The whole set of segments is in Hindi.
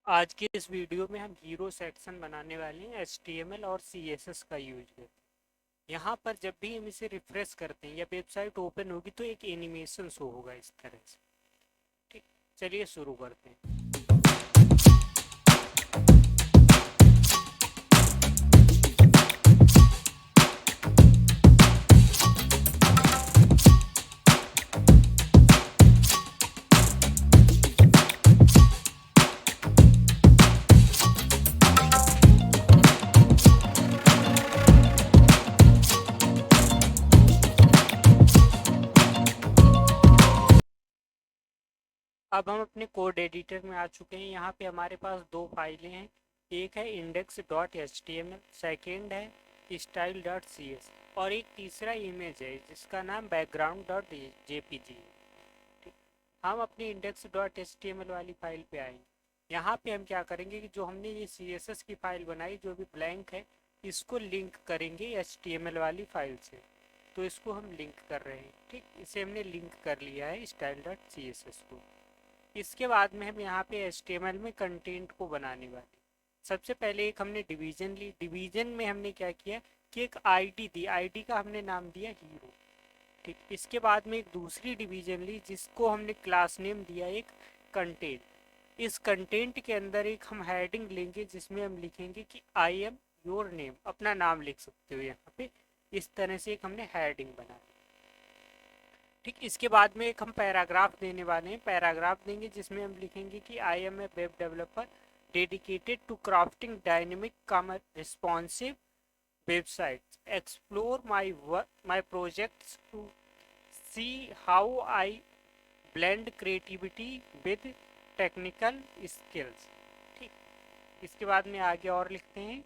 आज के इस वीडियो में हम हीरो सेक्शन बनाने वाले हैं HTML और CSS का यूज करके। यहाँ पर जब भी हम इसे रिफ्रेश करते हैं या वेबसाइट ओपन होगी तो एक एनिमेशन शो होगा इस तरह से। ठीक, चलिए शुरू करते हैं। अब हम अपने कोड एडिटर में आ चुके हैं। यहाँ पे हमारे पास दो फाइलें हैं। एक है index.html, सेकेंड है style.cs और एक तीसरा इमेज है जिसका नाम background.jpg। ठीक, हम अपनी index.html वाली फाइल पे आएंगे। यहाँ पे हम क्या करेंगे कि जो हमने ये CSS की फाइल बनाई जो भी ब्लैंक है, इसको लिंक करेंगे HTML वाली फाइल से। तो इसको हम लिंक कर रहे हैं। ठीक, इसे हमने लिंक कर लिया है style.css को। इसके बाद में हम यहाँ पे HTML में कंटेंट को बनाने वाले। सबसे पहले एक हमने डिवीजन ली। डिवीजन में हमने क्या किया कि एक आईडी दी, आईडी का हमने नाम दिया हीरो। ठीक, इसके बाद में एक दूसरी डिवीजन ली जिसको हमने क्लास नेम दिया एक कंटेंट। इस कंटेंट के अंदर एक हम हेडिंग लेंगे जिसमें हम लिखेंगे कि आई एम योर नेम, अपना नाम लिख सकते हो यहाँ पे। इस तरह से एक हमने हेडिंग बना। ठीक, इसके बाद में एक हम पैराग्राफ देने वाले हैं। पैराग्राफ देंगे जिसमें हम लिखेंगे कि I am a web developer dedicated to crafting dynamic cum responsive websites, explore my projects to see how I blend creativity with technical skills. ठीक, इसके बाद में आगे और लिखते हैं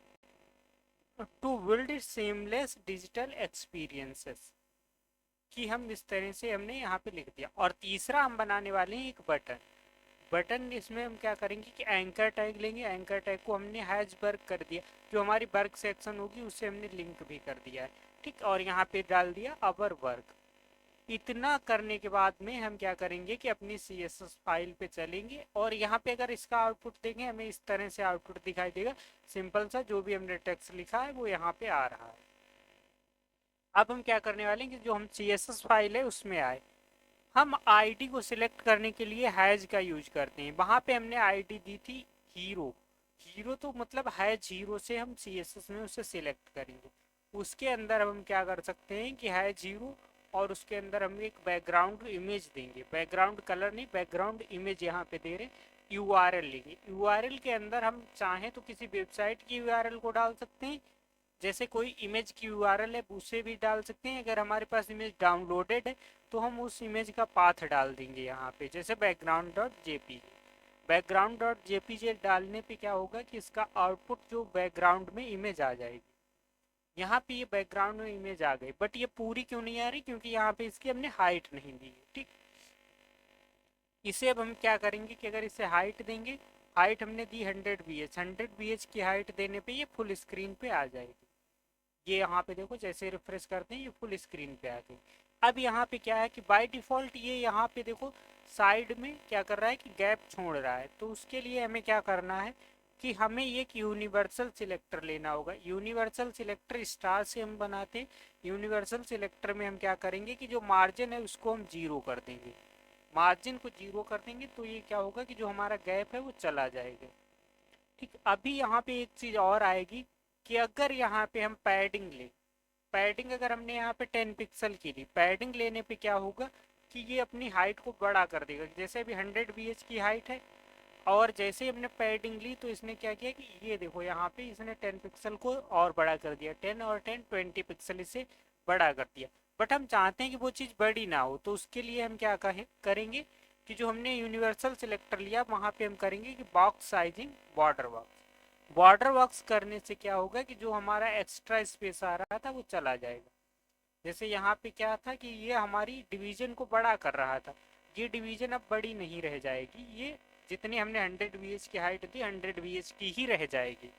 to build seamless digital experiences, कि हम इस तरह से हमने यहाँ पे लिख दिया। और तीसरा हम बनाने वाले हैं एक बटन। बटन इसमें हम क्या करेंगे कि एंकर टैग लेंगे। एंकर टैग को हमने हैज वर्क कर दिया, जो हमारी वर्क सेक्शन होगी उससे हमने लिंक भी कर दिया है। ठीक, और यहाँ पे डाल दिया अवर वर्क। इतना करने के बाद में हम क्या करेंगे कि अपनी CSS फाइल पे चलेंगे और यहाँ पे अगर इसका आउटपुट देंगे हमें इस तरह से आउटपुट दिखाई देगा। सिंपल सा जो भी हमने टेक्स्ट लिखा है वो यहाँ पे आ रहा है। अब हम क्या करने वाले हैं कि जो हम CSS फाइल है उसमें आए, हम आईडी को सिलेक्ट करने के लिए हैज का यूज करते हैं। वहां पे हमने आईडी दी थी हीरो। हीरो तो मतलब हैज हीरो से हम CSS में उसे सिलेक्ट करेंगे। उसके अंदर हम क्या कर सकते हैं कि हैज हीरो, और उसके अंदर हम एक बैकग्राउंड इमेज देंगे। बैकग्राउंड कलर नहीं, बैकग्राउंड इमेज यहाँ पे दे रहे। URL लेंगे। URL के अंदर हम चाहें तो किसी वेबसाइट की URL को डाल सकते हैं, जैसे कोई इमेज की URL है उसे भी डाल सकते हैं। अगर हमारे पास इमेज डाउनलोडेड है तो हम उस इमेज का पाथ डाल देंगे यहाँ पे, जैसे background.jpg। background.jpg डालने पे क्या होगा कि इसका आउटपुट जो बैकग्राउंड में इमेज आ जाएगी। यहाँ पे ये बैकग्राउंड में इमेज आ गई, बट ये पूरी क्यों नहीं आ रही, क्योंकि यहाँ पे इसकी हमने हाइट नहीं दी है। ठीक, इसे अब हम क्या करेंगे कि अगर इसे हाइट देंगे, हाइट हमने दी 100 bh, 100 bh की हाइट देने पे ये फुल स्क्रीन पे आ जाएगी। ये यहाँ पे देखो जैसे रिफ्रेश करते हैं ये फुल स्क्रीन पे आ गई। अब यहाँ पे क्या है कि बाय डिफॉल्ट ये यहाँ पे देखो साइड में क्या कर रहा है कि गैप छोड़ रहा है। तो उसके लिए हमें क्या करना है कि हमें एक यूनिवर्सल सिलेक्टर लेना होगा। यूनिवर्सल सिलेक्टर स्टार से हम बनाते हैं। यूनिवर्सल सिलेक्टर में हम क्या करेंगे कि जो मार्जिन है उसको हम जीरो कर देंगे। मार्जिन को जीरो कर देंगे तो ये क्या होगा कि जो हमारा गैप है वो चला जाएगा। ठीक, अभी यहाँ पे एक चीज और आएगी कि अगर यहाँ पे हम पैडिंग लें, पैडिंग अगर हमने यहाँ पे 10 पिक्सल की ली, पैडिंग लेने पे क्या होगा कि ये अपनी हाइट को बड़ा कर देगा। जैसे अभी 100 bh की हाइट है और जैसे ही हमने पैडिंग ली तो इसने क्या किया कि ये देखो यहाँ पे इसने 10 पिक्सल को और बड़ा कर दिया। 10 और 10 20 पिक्सल इसे बड़ा कर दिया। बट हम चाहते हैं कि वो चीज़ बड़ी ना हो, तो उसके लिए हम क्या करेंगे कि जो हमने यूनिवर्सल सिलेक्टर लिया वहाँ पे हम करेंगे कि box sizing border box. Border box करने से क्या होगा कि जो हमारा एक्स्ट्रा स्पेस आ रहा था वो चला जाएगा। जैसे यहाँ पे क्या था कि ये हमारी डिवीजन को बड़ा कर रहा था, ये डिवीजन अब बड़ी नहीं रह जाएगी। ये जितनी हमने 100 bh की हाइट थी 100 bh की ही रह जाएगी।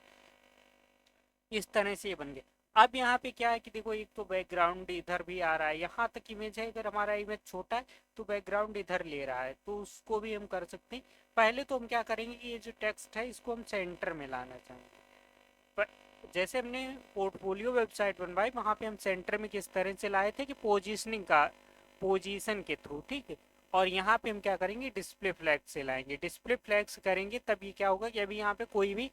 इस तरह से ये बन गया। अब यहाँ पे क्या है कि देखो एक तो बैकग्राउंड इधर भी आ रहा है, यहाँ तक इमेज है, अगर हमारा इमेज छोटा है तो बैकग्राउंड इधर ले रहा है, तो उसको भी हम कर सकते हैं। पहले तो हम क्या करेंगे कि ये जो टेक्स्ट है इसको हम सेंटर में लाना चाहेंगे। पर जैसे हमने पोर्टफोलियो वेबसाइट बनवाई वहाँ पे हम सेंटर में किस तरह से लाए थे कि पोजीशनिंग का, पोजीशन के थ्रू, ठीक है। और यहाँ पे हम क्या करेंगे, डिस्प्ले फ्लैग से लाएंगे। डिस्प्ले फ्लैग्स करेंगे तब ये क्या होगा कि अभी यहाँ पे कोई भी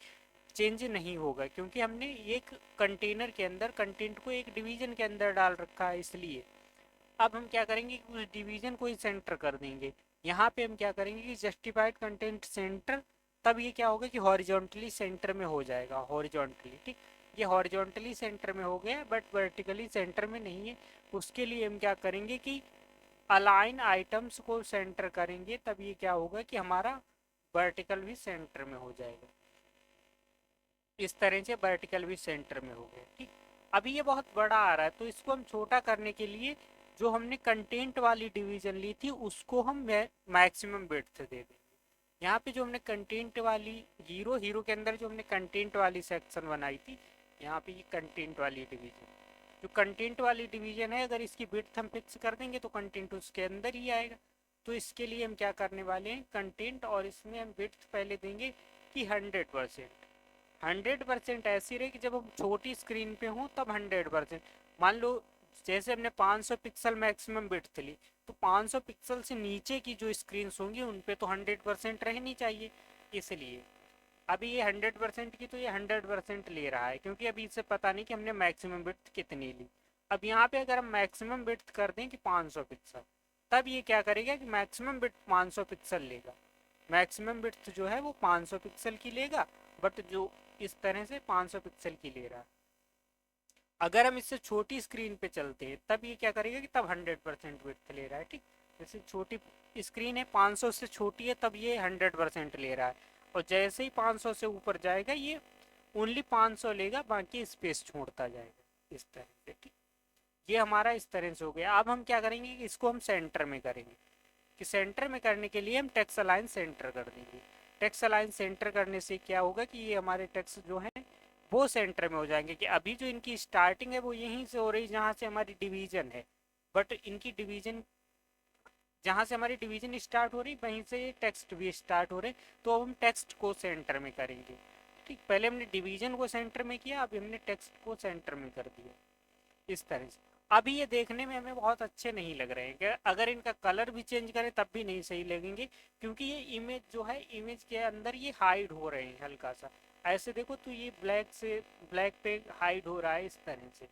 चेंज नहीं होगा, क्योंकि हमने एक कंटेनर के अंदर कंटेंट को एक डिवीजन के अंदर डाल रखा है, इसलिए। अब हम क्या करेंगे कि उस डिवीजन को ही सेंटर कर देंगे। यहाँ पे हम क्या करेंगे कि जस्टिफाइड कंटेंट सेंटर, तब ये क्या होगा कि हॉरिजॉन्टली सेंटर में हो जाएगा, हॉरिजॉन्टली, ठीक। ये हॉरिजॉन्टली सेंटर में हो गया बट वर्टिकली सेंटर में नहीं है। उसके लिए हम क्या करेंगे कि अलाइन आइटम्स को सेंटर करेंगे, तब ये क्या होगा कि हमारा वर्टिकल भी सेंटर में हो जाएगा। इस तरह से वर्टिकल भी सेंटर में हो गया, ठीक। अभी ये बहुत बड़ा आ रहा है, तो इसको हम छोटा करने के लिए जो हमने कंटेंट वाली डिवीजन ली थी उसको हम मैक्सिमम विड्थ दे देंगे। यहाँ पे जो हमने कंटेंट वाली हीरो हीरो के अंदर जो हमने कंटेंट वाली सेक्शन बनाई थी, यहाँ पे ये कंटेंट वाली डिवीजन, जो कंटेंट वाली डिवीजन है, अगर इसकी विड्थ हम फिक्स कर देंगे तो कंटेंट उसके अंदर ही आएगा। तो इसके लिए हम क्या करने वाले हैं, कंटेंट, और इसमें हम विड्थ पहले देंगे कि 100%। 100% ऐसी रहे कि जब हम छोटी स्क्रीन पे हों तब 100%। मान लो जैसे हमने 500 पिक्सल मैक्सिमम विड्थ ली, तो 500 पिक्सल से नीचे की जो स्क्रीन होंगी उन पे तो 100% रहनी चाहिए, इसलिए। अभी ये 100% की, तो ये 100% ले रहा है, क्योंकि अभी इसे पता नहीं कि हमने मैक्सिमम विड्थ कितनी ली। अब यहाँ पे अगर हम मैक्सिमम विड्थ कर दें कि 500 पिक्सल, तब ये क्या करेगा कि मैक्सिमम विड्थ 500 पिक्सल लेगा। मैक्सिमम विड्थ जो है वो 500 पिक्सल की लेगा, बट जो इस तरह से 500 पिक्सल की ले रहा है। अगर हम इससे छोटी स्क्रीन पे चलते हैं तब ये क्या करेगा कि तब 100% विड्थ ले रहा है, ठीक। जैसे छोटी स्क्रीन है, 500 से छोटी है, तब ये 100% ले रहा है। और जैसे ही 500 से ऊपर जाएगा ये ओनली 500 लेगा, बाकी स्पेस छोड़ता जाएगा, इस तरह से, ठीक। ये हमारा इस तरह से हो गया। अब हम क्या करेंगे कि इसको हम सेंटर में करेंगे, कि सेंटर में करने के लिए हम टेक्स्ट अलाइन सेंटर कर देंगे। टेक्स्ट अलाइन सेंटर करने से क्या होगा कि ये हमारे टेक्स्ट जो है वो सेंटर में हो जाएंगे, कि अभी जो इनकी स्टार्टिंग है वो यहीं से हो रही जहाँ से हमारी डिवीजन है, बट इनकी डिवीजन जहाँ से हमारी डिवीजन स्टार्ट हो रही वहीं से टेक्स्ट भी स्टार्ट हो रहे। तो अब हम टेक्स्ट को सेंटर में करेंगे, ठीक। पहले हमने डिवीजन को सेंटर में किया, अब हमने टेक्स्ट को सेंटर में कर दिया, इस तरह से। अभी ये देखने में हमें बहुत अच्छे नहीं लग रहे हैं, कि अगर इनका कलर भी चेंज करें तब भी नहीं सही लगेंगे, क्योंकि ये इमेज जो है, इमेज के अंदर ये हाइड हो रहे हैं हल्का सा। ऐसे देखो तो ये ब्लैक से ब्लैक पे हाइड हो रहा है, इस तरह से।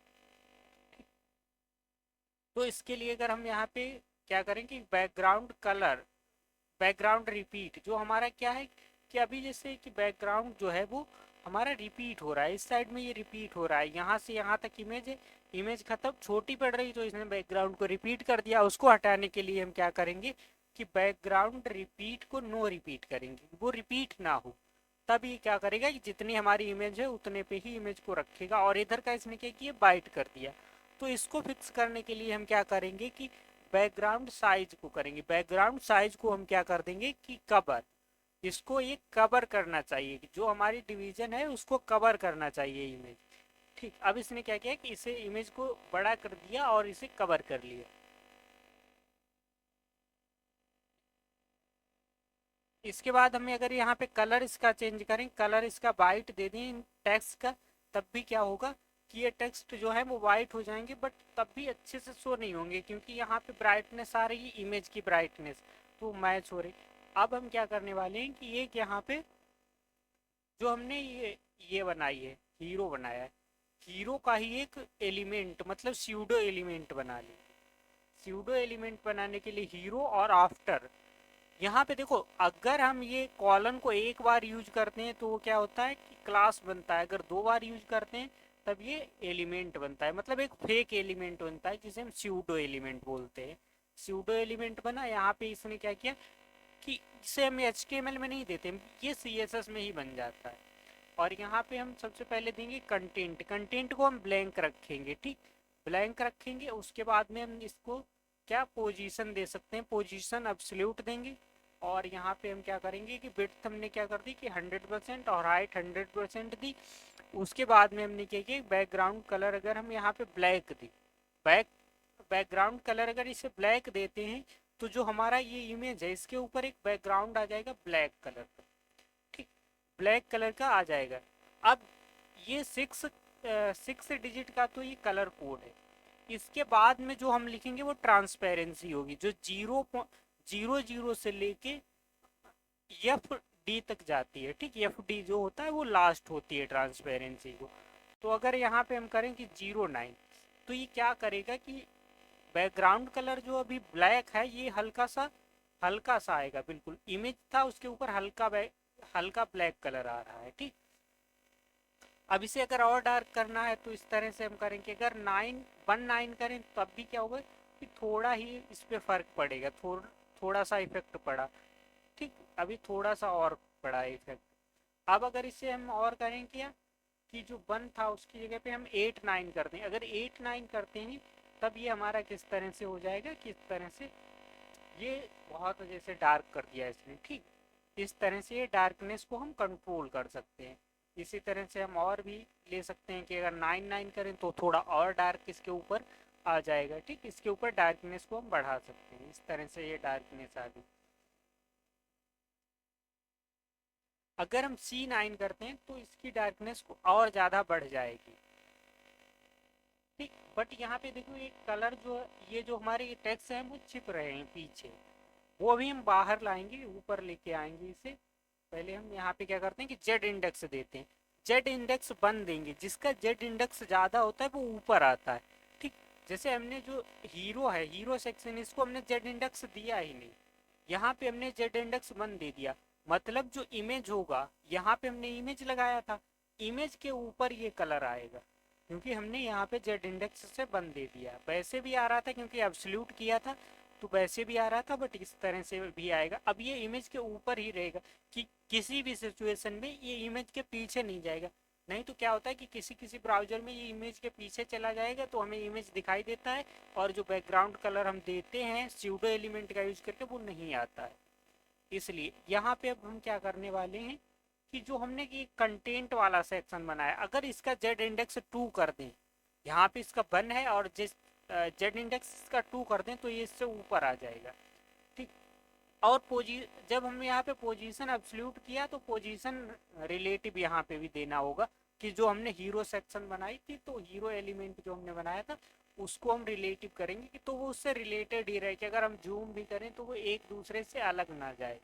तो इसके लिए अगर हम यहाँ पे क्या करें कि बैकग्राउंड कलर, बैकग्राउंड रिपीट, जो हमारा क्या है कि अभी जैसे कि बैकग्राउंड जो है वो हमारा रिपीट हो रहा है, इस साइड में ये रिपीट हो रहा है, यहाँ से यहाँ तक इमेज है, इमेज खत्म, छोटी पड़ रही तो इसने बैकग्राउंड को रिपीट कर दिया। उसको हटाने के लिए हम क्या करेंगे कि बैकग्राउंड रिपीट को नो रिपीट करेंगे, वो रिपीट ना हो। तब ये क्या करेगा कि जितनी हमारी इमेज है उतने पे ही इमेज को रखेगा, और इधर का इसने क्या किया, बाइट कर दिया। तो इसको फिक्स करने के लिए हम क्या करेंगे कि बैकग्राउंड साइज को करेंगे। बैकग्राउंड साइज को हम क्या कर देंगे कि कवर, इसको ये कवर करना चाहिए, कि जो हमारी डिवीजन है उसको कवर करना चाहिए इमेज, ठीक। अब इसने क्या किया कि इसे इमेज को बड़ा कर दिया और इसे कवर कर लिया। इसके बाद हमें अगर यहाँ पे कलर इसका चेंज करें, कलर इसका वाइट दे दें टेक्स्ट का, तब भी क्या होगा कि ये टेक्स्ट जो है वो वाइट हो जाएंगे, बट तब भी अच्छे से शो नहीं होंगे, क्योंकि यहाँ पे ब्राइटनेस आ रही है, इमेज की ब्राइटनेस तो मैच हो रही। अब हम क्या करने वाले हैं कि एक यहाँ पे जो हमने ये बनाई है, हीरो बनाया है, हीरो का ही एक एलिमेंट, मतलब स्यूडो एलिमेंट बना ले। स्यूडो एलिमेंट बनाने के लिए हीरो और आफ्टर, यहाँ पे देखो अगर हम ये कॉलन को एक बार यूज करते हैं तो वो क्या होता है कि क्लास बनता है, अगर दो बार यूज करते हैं तब ये एलिमेंट बनता है, मतलब एक फेक एलिमेंट बनता है जिसे हम स्यूडो एलिमेंट बोलते हैं। स्यूडो एलिमेंट बना, यहाँ पे इसने क्या किया कि जिसे हम HTML में नहीं देते, ये CSS में ही बन जाता है। और यहाँ पे हम सबसे पहले देंगे कंटेंट, कंटेंट को हम ब्लैंक रखेंगे, ठीक। ब्लैंक रखेंगे, उसके बाद में हम इसको क्या पोजीशन दे सकते हैं, पोजीशन एब्सोल्यूट देंगे। और यहाँ पे हम क्या करेंगे कि विड्थ हमने क्या कर दी कि 100% और हाइट 100% दी। उसके बाद में हमने क्या किया, बैकग्राउंड कलर अगर हम यहाँ पे ब्लैक दी, बैकग्राउंड कलर अगर इसे ब्लैक देते हैं तो जो हमारा ये इमेज है इसके ऊपर एक बैकग्राउंड आ जाएगा ब्लैक कलर का, ठीक, ब्लैक कलर का आ जाएगा। अब ये सिक्स डिजिट का तो ये कलर कोड है। इसके बाद में जो हम लिखेंगे वो ट्रांसपेरेंसी होगी, जो 0.00 से लेके एफ डी तक जाती है, ठीक, एफ डी जो होता है वो लास्ट होती है ट्रांसपेरेंसी को। तो अगर यहाँ पे हम करें कि 09, तो ये क्या करेगा कि बैकग्राउंड कलर जो अभी ब्लैक है ये हल्का सा आएगा, बिल्कुल इमेज था उसके ऊपर हल्का ब्लैक कलर आ रहा है, ठीक। अब इसे अगर और डार्क करना है तो इस तरह से हम करेंगे, अगर 9 करें तब भी क्या होगा कि थोड़ा ही इस पे फर्क पड़ेगा, थोड़ा सा इफेक्ट पड़ा, ठीक, अभी थोड़ा सा और पड़ा इफेक्ट। अब अगर इसे हम और करें क्या कि जो 1 था उसकी जगह पे हम 8 9 करते हैं, अगर 8 9 करते हैं तब ये हमारा किस तरह से हो जाएगा, किस तरह से ये बहुत जैसे डार्क कर दिया इसने, ठीक। इस तरह से ये डार्कनेस को हम कंट्रोल कर सकते हैं। इसी तरह से हम और भी ले सकते हैं कि अगर 9 9 करें तो थोड़ा और डार्क इसके ऊपर आ जाएगा, ठीक, इसके ऊपर डार्कनेस को हम बढ़ा सकते हैं, इस तरह से ये डार्कनेस आ गई। अगर हम C9 करते हैं तो इसकी डार्कनेस को और ज़्यादा बढ़ जाएगी, ठीक। बट यहाँ पे देखो एक कलर जो ये जो हमारे टेक्स्ट हैं वो छिप रहे हैं पीछे, वो अभी हम बाहर लाएंगे, ऊपर लेके आएंगे इसे। पहले हम यहाँ पे क्या करते हैं कि जेड इंडेक्स देते हैं, जेड इंडेक्स बन देंगे, जिसका जेड इंडेक्स ज़्यादा होता है वो ऊपर आता है, ठीक। जैसे हमने जो हीरो है, हीरो सेक्शन, इसको हमने जेड इंडेक्स दिया ही नहीं, यहाँ पे हमने जेड इंडेक्स वन दे दिया, मतलब जो इमेज होगा यहाँ पे हमने इमेज लगाया था, इमेज के ऊपर ये कलर आएगा, क्योंकि हमने यहाँ पे जेड इंडेक्स से वन दे दिया। वैसे भी आ रहा था क्योंकि एब्सोल्यूट किया था तो वैसे भी आ रहा था, बट इस तरह से भी आएगा। अब ये इमेज के ऊपर ही रहेगा कि किसी भी सिचुएशन में ये इमेज के पीछे नहीं जाएगा। नहीं तो क्या होता है कि किसी किसी ब्राउजर में ये इमेज के पीछे चला जाएगा तो हमें इमेज दिखाई देता है, और जो बैकग्राउंड कलर हम देते हैं स्यूडो एलिमेंट का यूज करके वो नहीं आता है। इसलिए यहाँ पे अब हम क्या करने वाले हैं कि जो हमने कि कंटेंट वाला सेक्शन बनाया, अगर इसका जेड इंडेक्स 2 कर दें, यहाँ पे इसका 1 है और जिस जेड इंडेक्स इसका 2 कर दें तो ये इससे ऊपर आ जाएगा, ठीक। और जब हमने यहाँ पे पोजीशन एब्सोल्यूट किया तो पोजीशन रिलेटिव यहाँ पे भी देना होगा, कि जो हमने हीरो सेक्शन बनाई थी तो हीरो एलिमेंट जो हमने बनाया था उसको हम रिलेटिव करेंगे कि तो वो उससे रिलेटेड ही रहे, कि अगर हम जूम भी करें तो वो एक दूसरे से अलग ना जाए,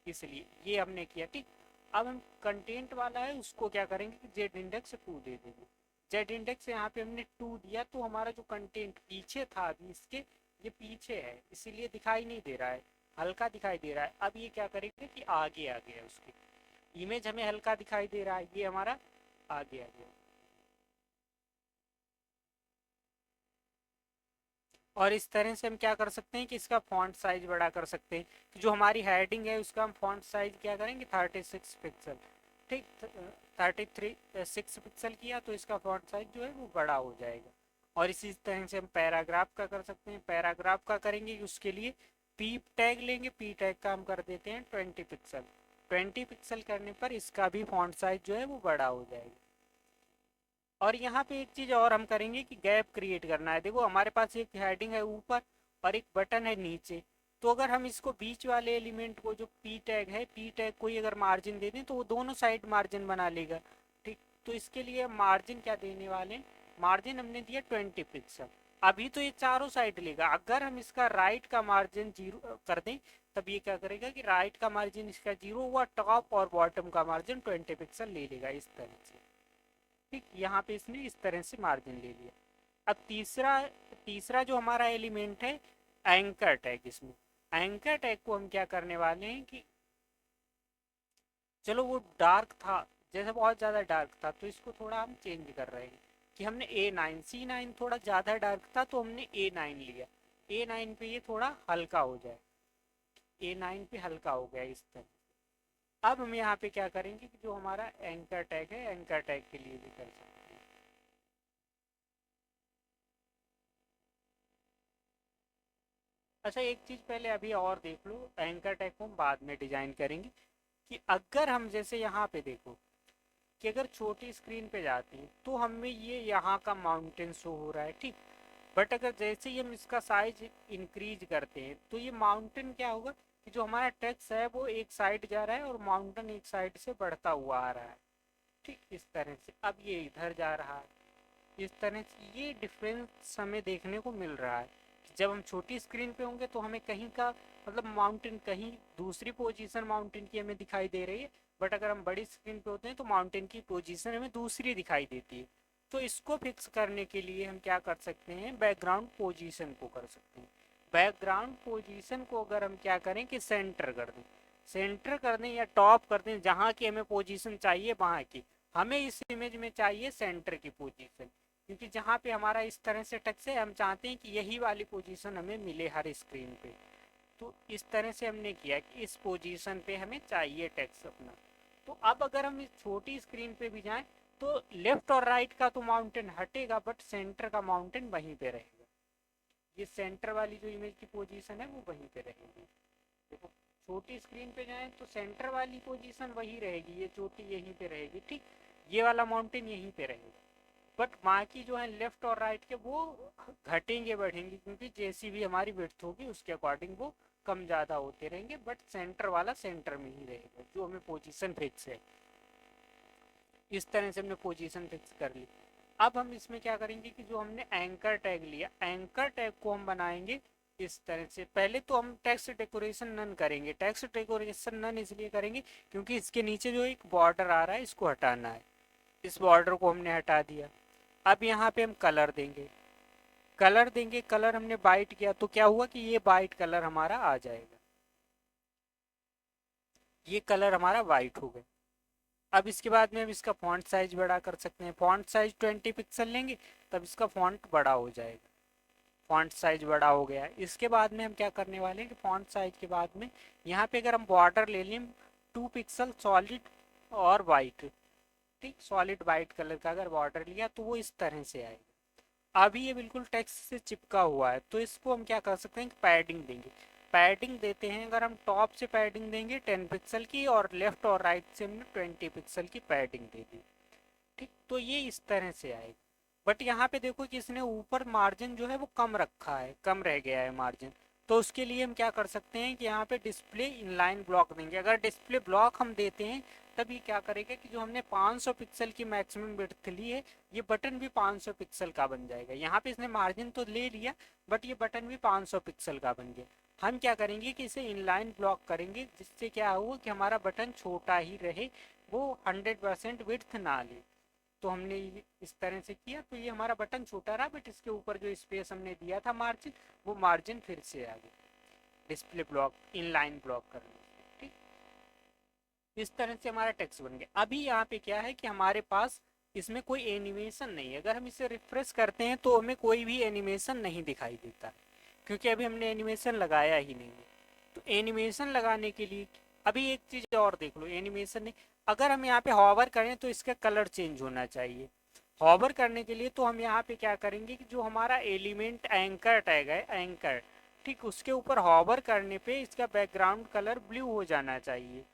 इसलिए ये हमने किया, ठीक। अब हम कंटेंट वाला है उसको क्या करेंगे कि जेड इंडेक्स 2 दे देंगे, जेड इंडेक्स यहाँ पे हमने 2 दिया तो हमारा जो कंटेंट पीछे था अभी इसके, ये पीछे है इसीलिए दिखाई नहीं दे रहा है, हल्का दिखाई दे रहा है। अब ये क्या करेंगे कि आगे आ गया, उसकी इमेज हमें हल्का दिखाई दे रहा है, ये हमारा आगे आ गया। और इस तरह से हम क्या कर सकते हैं कि इसका फॉन्ट साइज बड़ा कर सकते हैं, कि जो हमारी हेडिंग है उसका हम फॉन्ट साइज क्या करेंगे 36 पिक्सल, ठीक, 6 पिक्सल किया तो इसका फॉन्ट साइज जो है वो बड़ा हो जाएगा। और इसी तरह से हम पैराग्राफ का कर सकते हैं, पैराग्राफ का करेंगे उसके लिए पी टैग लेंगे, पी टैग का हम कर देते हैं 20 पिक्सल, 20 पिक्सल करने पर इसका भी फॉन्ट साइज जो है वो बड़ा हो जाएगा। और यहाँ पे एक चीज़ और हम करेंगे कि गैप क्रिएट करना है, देखो हमारे पास एक हेडिंग है ऊपर और एक बटन है नीचे, तो अगर हम इसको बीच वाले एलिमेंट को जो पी टैग है, पी टैग को ही अगर मार्जिन दे दें तो वो दोनों साइड मार्जिन बना लेगा, ठीक। तो इसके लिए मार्जिन क्या देने वाले हैं, मार्जिन हमने दिया 20 पिक्सल, अभी तो ये चारों साइड लेगा, अगर हम इसका राइट का मार्जिन 0 कर दें तब ये क्या करेगा कि राइट का मार्जिन इसका 0 हुआ, टॉप और बॉटम का मार्जिन 20 पिक्सल ले लेगा इस तरह से, ठीक। यहाँ पे इसने इस तरह से मार्जिन ले लिया। अब तीसरा तीसरा जो हमारा एलिमेंट है एंकर टैग, इसमें एंकर टैग को हम क्या करने वाले हैं कि चलो वो डार्क था, जैसे बहुत ज़्यादा डार्क था तो इसको थोड़ा हम चेंज कर रहे हैं कि हमने C9 थोड़ा ज़्यादा डार्क था तो हमने A9 लिया, A9 पे ये थोड़ा हल्का हो जाए, A9 पे हल्का हो गया इस तरह। अब हम यहाँ पे क्या करेंगे कि जो हमारा एंकर टैग है एंकर टैग के लिए भी कर सकते हैं। अच्छा एक चीज़ पहले अभी और देख लो, एंकर टैग को हम बाद में डिजाइन करेंगे। कि अगर हम जैसे यहाँ पे देखो कि अगर छोटी स्क्रीन पे जाते हैं तो हमें ये यहाँ का माउंटेन शो हो रहा है, ठीक। बट अगर जैसे ही हम इसका साइज इंक्रीज करते हैं तो ये माउंटेन क्या होगा कि जो हमारा टेक्स्ट है वो एक साइड जा रहा है और माउंटेन एक साइड से बढ़ता हुआ आ रहा है, ठीक। इस तरह से अब ये इधर जा रहा है, इस तरह से ये डिफरेंस हमें देखने को मिल रहा है। जब हम छोटी स्क्रीन पे होंगे तो हमें कहीं का मतलब माउंटेन कहीं दूसरी पोजीशन माउंटेन की हमें दिखाई दे रही है, बट अगर हम बड़ी स्क्रीन पे होते हैं तो माउंटेन की पोजीशन हमें दूसरी दिखाई देती है। तो इसको फिक्स करने के लिए हम क्या कर सकते हैं, बैकग्राउंड पोजीशन को कर सकते हैं। बैकग्राउंड पोजीशन को अगर हम क्या करें कि सेंटर कर दें, सेंटर कर दें या टॉप कर दें, जहाँ की हमें पोजीशन चाहिए वहाँ की। हमें इस इमेज में चाहिए सेंटर की पोजीशन, क्योंकि जहाँ पे हमारा इस तरह से टच है हम चाहते हैं कि यही वाली पोजीशन हमें मिले हर स्क्रीन पे। तो इस तरह से हमने किया कि इस पोजीशन पे हमें चाहिए टेक्स्ट अपना। तो अब अगर हम इस छोटी स्क्रीन पे भी जाएं तो लेफ्ट और राइट का तो माउंटेन हटेगा बट सेंटर का माउंटेन वहीं पे रहेगा। ये सेंटर वाली जो इमेज की पोजीशन है वो वहीं पे रहेगी। देखो छोटी स्क्रीन पे जाएं तो सेंटर वाली पोजीशन वही रहेगी, ये चोटी यहीं पे रहेगी, ठीक। ये वाला माउंटेन यहीं पे रहेगा। बट बाकी जो है लेफ्ट और राइट के वो घटेंगे बढ़ेंगे, क्योंकि जैसी भी हमारी विड्थ होगी उसके अकॉर्डिंग वो कम ज़्यादा होते रहेंगे, बट सेंटर वाला सेंटर में ही रहेगा जो हमें पोजीशन फिक्स है। इस तरह से हमने पोजीशन फिक्स कर ली। अब हम इसमें क्या करेंगे कि जो हमने एंकर टैग लिया, एंकर टैग को हम बनाएंगे इस तरह से। पहले तो हम टेक्स्ट डेकोरेशन नन करेंगे। टेक्स्ट डेकोरेशन नन इसलिए करेंगे क्योंकि इसके नीचे जो एक बॉर्डर आ रहा है इसको हटाना है। इस बॉर्डर को हमने हटा दिया। अब यहाँ पे हम कलर देंगे, कलर देंगे, कलर हमने वाइट किया तो क्या हुआ कि ये वाइट कलर हमारा आ जाएगा, ये कलर हमारा वाइट हो गया। अब इसके बाद में हम इसका फॉन्ट साइज बड़ा कर सकते हैं। फॉन्ट साइज 20 पिक्सल लेंगे तब इसका फॉन्ट बड़ा हो जाएगा। फॉन्ट साइज बड़ा हो गया। इसके बाद में हम क्या करने वाले हैं कि फॉन्ट साइज के बाद में यहाँ पे अगर हम बॉर्डर ले लें 2 पिक्सल सॉलिड और वाइट, ठीक, सॉलिड वाइट कलर का अगर बॉर्डर लिया तो वो इस तरह से आएगा। अभी ये बिल्कुल टेक्स्ट से चिपका हुआ है तो इसको हम क्या कर सकते हैं कि पैडिंग देंगे। पैडिंग देते हैं अगर हम टॉप से पैडिंग देंगे 10 पिक्सल की और लेफ्ट और राइट से हमने 20 पिक्सल की पैडिंग दे दी, ठीक। तो ये इस तरह से आएगा। बट यहाँ पे देखो कि इसने ऊपर मार्जिन जो है वो कम रखा है, कम रह गया है मार्जिन। तो उसके लिए हम क्या कर सकते हैं कि यहाँ पे डिस्प्ले इनलाइन ब्लॉक देंगे। अगर डिस्प्ले ब्लॉक हम देते हैं तब ये क्या करेगा कि जो हमने 500 पिक्सल की मैक्सिमम विड्थ ली है ये बटन भी 500 पिक्सल का बन जाएगा। यहाँ पे इसने मार्जिन तो ले लिया बट ये बटन भी 500 पिक्सल का बन गया। हम क्या करेंगे कि इसे इनलाइन ब्लॉक करेंगे जिससे क्या होगा कि हमारा बटन छोटा ही रहे, वो 100% विड्थ ना ले। तो हमने इस तरह से किया तो ये हमारा बटन छोटा रहा बट इसके ऊपर जो स्पेस हमने दिया था मार्जिन वो मार्जिन फिर से आ गया डिस्प्ले ब्लॉक इनलाइन ब्लॉक करने से, ठीक। इस तरह से हमारा टेक्स्ट बन गया। अभी यहाँ पे क्या है कि हमारे पास इसमें कोई एनिमेशन नहीं है। अगर हम इसे रिफ्रेश करते हैं तो हमें कोई भी एनिमेशन नहीं दिखाई देता है क्योंकि अभी हमने एनिमेशन लगाया ही नहीं है। तो एनिमेशन लगाने के लिए अभी एक चीज़ और देख लो, एनिमेशन नहीं, अगर हम यहाँ पे हॉवर करें तो इसका कलर चेंज होना चाहिए। हॉवर करने के लिए तो हम यहाँ पे क्या करेंगे कि जो हमारा एलिमेंट एंकर टैग है एंकर, ठीक, उसके ऊपर हॉवर करने पे इसका बैकग्राउंड कलर ब्लू हो जाना चाहिए।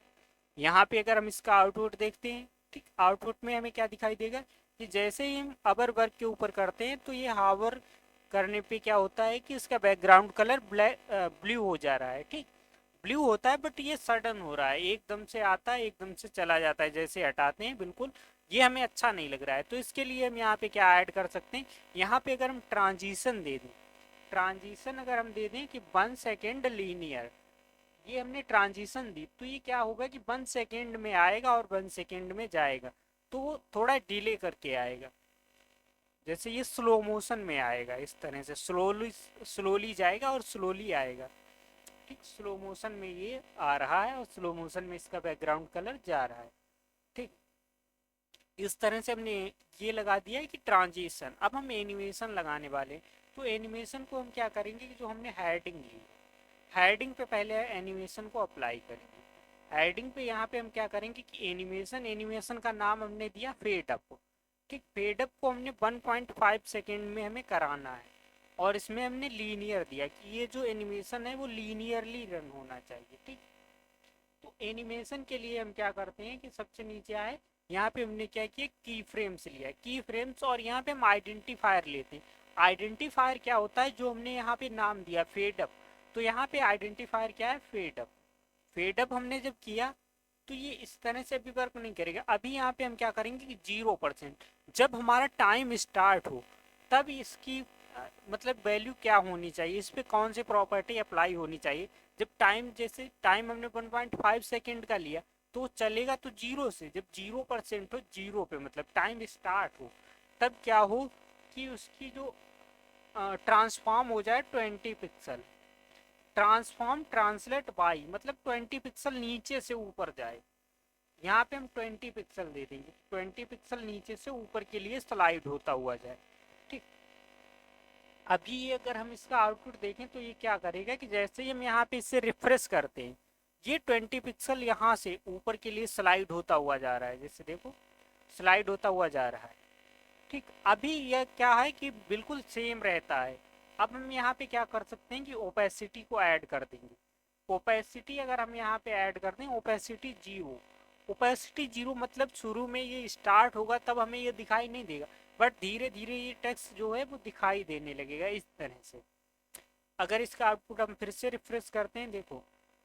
यहाँ पे अगर हम इसका आउटपुट देखते हैं, ठीक, आउटपुट में हमें क्या दिखाई देगा कि जैसे ही हम अबर वर्क के ऊपर करते हैं तो ये हावर करने पे क्या होता है कि इसका बैकग्राउंड कलर ब्लैक ब्लू हो जा रहा है, ठीक। ब्लू होता है बट ये सडन हो रहा है, एकदम से आता है एकदम से चला जाता है, जैसे हटाते हैं बिल्कुल ये हमें अच्छा नहीं लग रहा है। तो इसके लिए हम यहाँ पे क्या ऐड कर सकते हैं, यहाँ पे अगर हम ट्रांजिशन दे दें, ट्रांजिशन अगर हम दे दें कि 1 सेकेंड लीनियर, ये हमने ट्रांजिशन दी तो ये क्या होगा कि 1 सेकेंड में आएगा और 1 सेकेंड में जाएगा, तो वो थोड़ा डिले करके आएगा। जैसे ये स्लो मोशन में आएगा इस तरह से स्लोली स्लोली जाएगा और स्लोली आएगा, ठीक। स्लो मोशन में ये आ रहा है और स्लो मोशन में इसका बैकग्राउंड कलर जा रहा है, ठीक। इस तरह से हमने ये लगा दिया है कि ट्रांजिशन। अब हम एनिमेशन लगाने वाले, तो एनिमेशन को हम क्या करेंगे कि जो हमने हेडिंग ली, हेडिंग पे पहले एनिमेशन को अप्लाई करेंगे। हेडिंग पे यहाँ पे हम क्या करेंगे कि एनिमेशन, एनिमेशन का नाम हमने दिया फेड अप, ठीक। फेड अप को हमने 1.5 सेकेंड में हमें कराना है और इसमें हमने लीनियर दिया कि ये जो एनिमेशन है वो लीनियरली रन होना चाहिए। ठीक, तो एनिमेशन के लिए हम क्या करते हैं कि सबसे नीचे आए, यहाँ पे हमने क्या किया, की फ्रेम्स लिया, की फ्रेम्स, और यहाँ पे हम आइडेंटिफायर लेते हैं। आइडेंटिफायर क्या होता है, जो हमने यहाँ पे नाम दिया फेड अप, तो यहाँ पे आइडेंटिफायर क्या है, फेड अप। फेड अप हमने जब किया तो ये इस तरह से अभी वर्क नहीं करेगा। अभी यहाँ पे हम क्या करेंगे कि 0%, जब हमारा टाइम स्टार्ट हो तब इसकी मतलब वैल्यू क्या होनी चाहिए, इस पर कौन सी प्रॉपर्टी अप्लाई होनी चाहिए। जब टाइम, जैसे टाइम हमने 1.5 सेकेंड का लिया तो चलेगा तो 0 से, जब 0% हो, 0 पे मतलब टाइम स्टार्ट हो, तब क्या हो कि उसकी जो ट्रांसफॉर्म हो जाए 20 पिक्सल। ट्रांसफॉर्म ट्रांसलेट बाई मतलब 20 पिक्सल नीचे से ऊपर जाए। यहाँ पे हम 20 पिक्सल दे देंगे, 20 पिक्सल नीचे से ऊपर के लिए स्लाइड होता हुआ जाए। ठीक, अभी ये अगर हम इसका आउटपुट देखें तो ये क्या करेगा कि जैसे ही हम यहाँ पे इससे रिफ्रेश करते हैं, ये 20 पिक्सल यहाँ से ऊपर के लिए स्लाइड होता हुआ जा रहा है, जैसे देखो स्लाइड होता हुआ जा रहा है। ठीक, अभी यह क्या है कि बिल्कुल सेम रहता है। अब हम यहाँ पे क्या कर सकते हैं कि ओपेसिटी को ऐड कर देंगे। ओपेसिटी अगर हम यहाँ पे ऐड कर दें, ओपेसिटी 0, ओपेसिटी 0 मतलब शुरू में ये स्टार्ट होगा तब हमें ये दिखाई नहीं देगा, बट धीरे धीरे ये टेक्स्ट जो है वो दिखाई देने लगेगा इस तरह से। अगर इसका आउटपुट हम फिर से रिफ्रेश करते हैं, देखो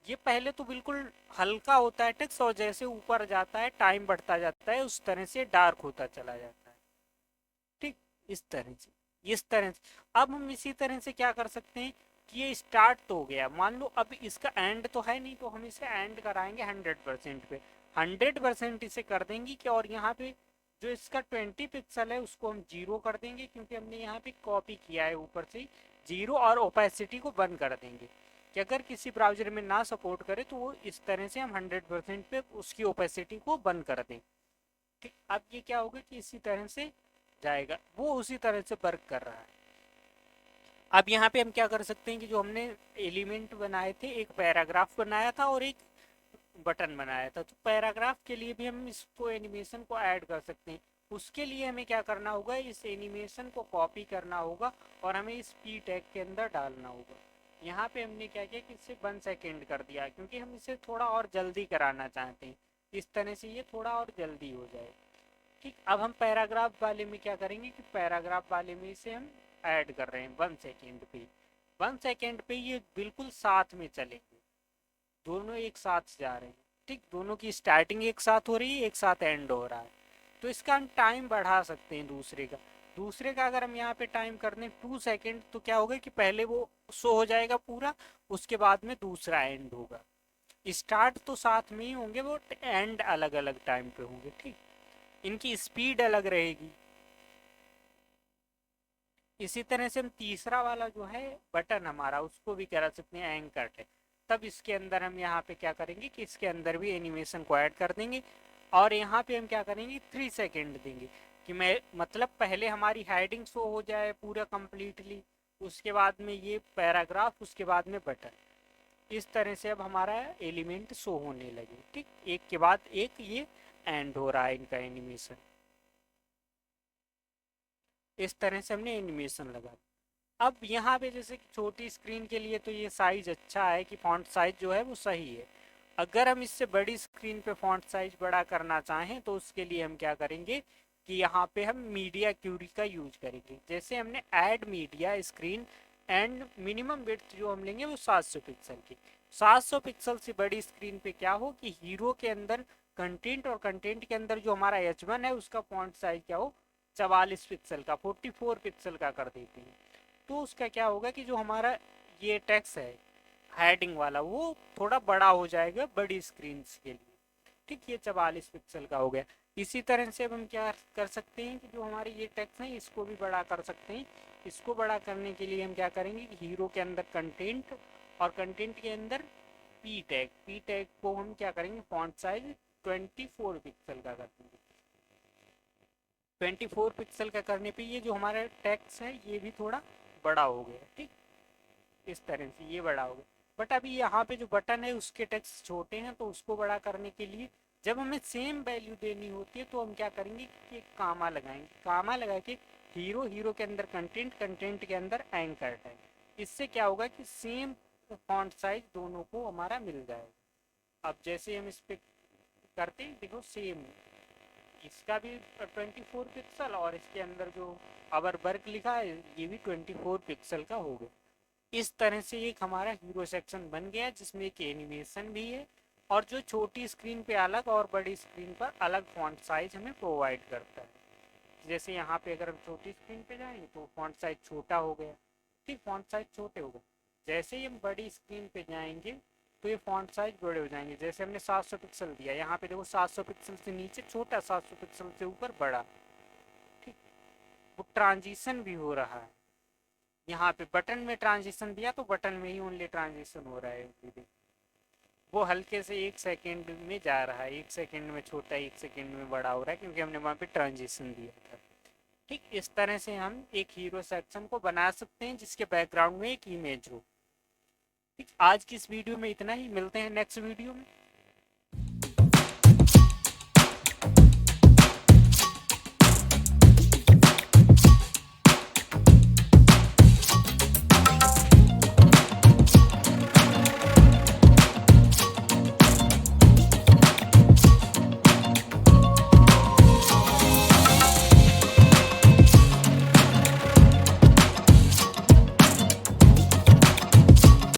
ये पहले तो बिल्कुल हल्का होता है टेक्स्ट, और जैसे ऊपर जाता है टाइम बढ़ता जाता है उस तरह से डार्क होता चला जाता है। ठीक, इस तरह से, इस तरह से। अब हम इसी तरह से क्या कर सकते हैं कि ये स्टार्ट तो हो गया, मान लो अब इसका एंड तो है नहीं, तो हम इसे एंड कराएंगे 100% पे। 100% इसे कर देंगे कि, और यहाँ पे जो इसका 20 पिक्सल है उसको हम 0 कर देंगे, क्योंकि हमने यहाँ पे कॉपी किया है ऊपर से 0, और ओपेसिटी को बंद कर देंगे कि अगर किसी ब्राउजर में ना सपोर्ट करे तो वो इस तरह से हम 100% पे उसकी ओपेसिटी को बंद कर दें। ठीक, अब ये क्या होगा कि इसी तरह से जाएगा, वो उसी तरह से वर्क कर रहा है। अब यहाँ पे हम क्या कर सकते हैं कि जो हमने एलिमेंट बनाए थे, एक पैराग्राफ बनाया था और एक बटन बनाया था, तो पैराग्राफ के लिए भी हम इसको एनिमेशन को ऐड कर सकते हैं। उसके लिए हमें क्या करना होगा, इस एनिमेशन को कॉपी करना होगा और हमें इस पी टैग के अंदर डालना होगा। यहाँ पे हमने क्या किया कि इसे 1 सेकेंड कर दिया, क्योंकि हम इसे थोड़ा और जल्दी कराना चाहते हैं, इस तरह से ये थोड़ा और जल्दी हो जाए। ठीक, अब हम पैराग्राफ वाले में क्या करेंगे कि पैराग्राफ वाले में इसे हम ऐड कर रहे हैं 1 सेकेंड पे। 1 सेकेंड पे ये बिल्कुल साथ में चलेंगे, दोनों एक साथ जा रहे हैं। ठीक, दोनों की स्टार्टिंग एक साथ हो रही है, एक साथ एंड हो रहा है। तो इसका हम टाइम बढ़ा सकते हैं दूसरे का अगर हम यहाँ पे टाइम कर दें 2 सेकेंड, तो क्या होगा कि पहले वो शो हो जाएगा पूरा, उसके बाद में दूसरा एंड होगा। स्टार्ट तो साथ में ही होंगे, वो एंड अलग अलग टाइम पे होंगे। ठीक, इनकी स्पीड अलग रहेगी। इसी तरह से हम तीसरा वाला जो है बटन हमारा, उसको भी करा सकते हैं एंकर है। तब इसके अंदर हम यहाँ पे क्या करेंगे कि इसके अंदर भी एनिमेशन को ऐड कर देंगे, और यहाँ पे हम क्या करेंगे 3 सेकेंड देंगे कि मैं मतलब पहले हमारी हेडिंग शो हो जाए पूरा कंप्लीटली, उसके बाद में ये पैराग्राफ, उसके बाद में बटन। इस तरह से अब हमारा एलिमेंट शो होने लगे। ठीक, एक के बाद एक ये एंड हो रहा है इनका एनिमेशन। इस तरह से हमने एनिमेशन लगा। अब यहाँ पे जैसे कि छोटी स्क्रीन के लिए तो ये साइज अच्छा है कि फॉन्ट साइज जो है वो सही है। अगर हम इससे बड़ी स्क्रीन पे फॉन्ट साइज बड़ा करना चाहें तो उसके लिए हम क्या करेंगे कि यहाँ पे हम मीडिया क्यूरी का यूज करेंगे। जैसे हमने add media screen and minimum width जो हम लेंगे वो 700 पिक्सल की। 700 पिक्सल से बड़ी स्क्रीन पे क्या हो कि हीरो के अंदर कंटेंट, और कंटेंट के अंदर जो हमारा H1 है उसका फॉन्ट साइज क्या हो 44 पिक्सल का, 44 पिक्सल का कर देते हैं। तो उसका क्या होगा कि जो हमारा ये टेक्स्ट है हेडिंग वाला वो थोड़ा बड़ा हो जाएगा बड़ी स्क्रीन के लिए। ठीक, ये 44 पिक्सल का हो गया। इसी तरह से अब हम क्या कर सकते हैं कि जो हमारे ये टेक्स्ट है इसको भी बड़ा कर सकते हैं। इसको बड़ा करने के लिए हम क्या करेंगे कि हीरो के अंदर कंटेंट, और कंटेंट के अंदर पी टैग को हम क्या करेंगे फॉन्ट साइज 24 पिक्सल का कर देंगे। 24 पिक्सल का करने पे ये जो हमारा टेक्स्ट है ये भी थोड़ा बड़ा हो गया। ठीक, इस तरह से ये बड़ा हो गया। बट अभी यहाँ पे जो बटन है उसके टेक्स्ट छोटे हैं, तो उसको बड़ा करने के लिए जब हमें सेम वैल्यू देनी होती है तो हम क्या करेंगे कि एक कामा लगाएंगे। कामा लगा के हीरो के अंदर कंटेंट के अंदर एंकर टैग। इससे क्या होगा कि सेम फॉन्ट साइज दोनों को हमारा मिल जाएगा। अब जैसे हम इस पे करते हैं, देखो सेम इसका भी 24 पिक्सल और इसके अंदर जो आवर वर्क लिखा है ये भी 24 पिक्सल का हो गया। इस तरह से एक हमारा हीरो सेक्शन बन गया जिसमें एक एनिमेशन भी है और जो छोटी स्क्रीन पे अलग और बड़ी स्क्रीन पर अलग फॉन्ट साइज हमें प्रोवाइड करता है। जैसे यहाँ पे अगर हम छोटी स्क्रीन पे जाएंगे तो फॉन्ट साइज छोटा हो गया, ठीक, फॉन्ट साइज छोटे हो गए। जैसे ही हम बड़ी स्क्रीन पे जाएंगे तो ये फॉन्ट साइज बड़े हो जाएंगे। जैसे हमने 700 पिक्सल दिया, यहाँ पे देखो 700 पिक्सल से नीचे छोटा, 700 पिक्सल से ऊपर बड़ा, ठीक। वो ट्रांजिशन भी हो रहा है। यहाँ पे बटन में ट्रांजिशन दिया तो बटन में ही ओनली ट्रांजिशन हो रहा है, वो हल्के से 1 सेकेंड में जा रहा है, 1 सेकेंड में छोटा, 1 सेकेंड में बड़ा हो रहा है क्योंकि हमने वहाँ पे ट्रांजिशन दिया था। ठीक, इस तरह से हम एक हीरो सेक्शन को बना सकते हैं जिसके बैकग्राउंड में एक इमेज हो। ठीक, आज की इस वीडियो में इतना ही, मिलते हैं नेक्स्ट वीडियो में।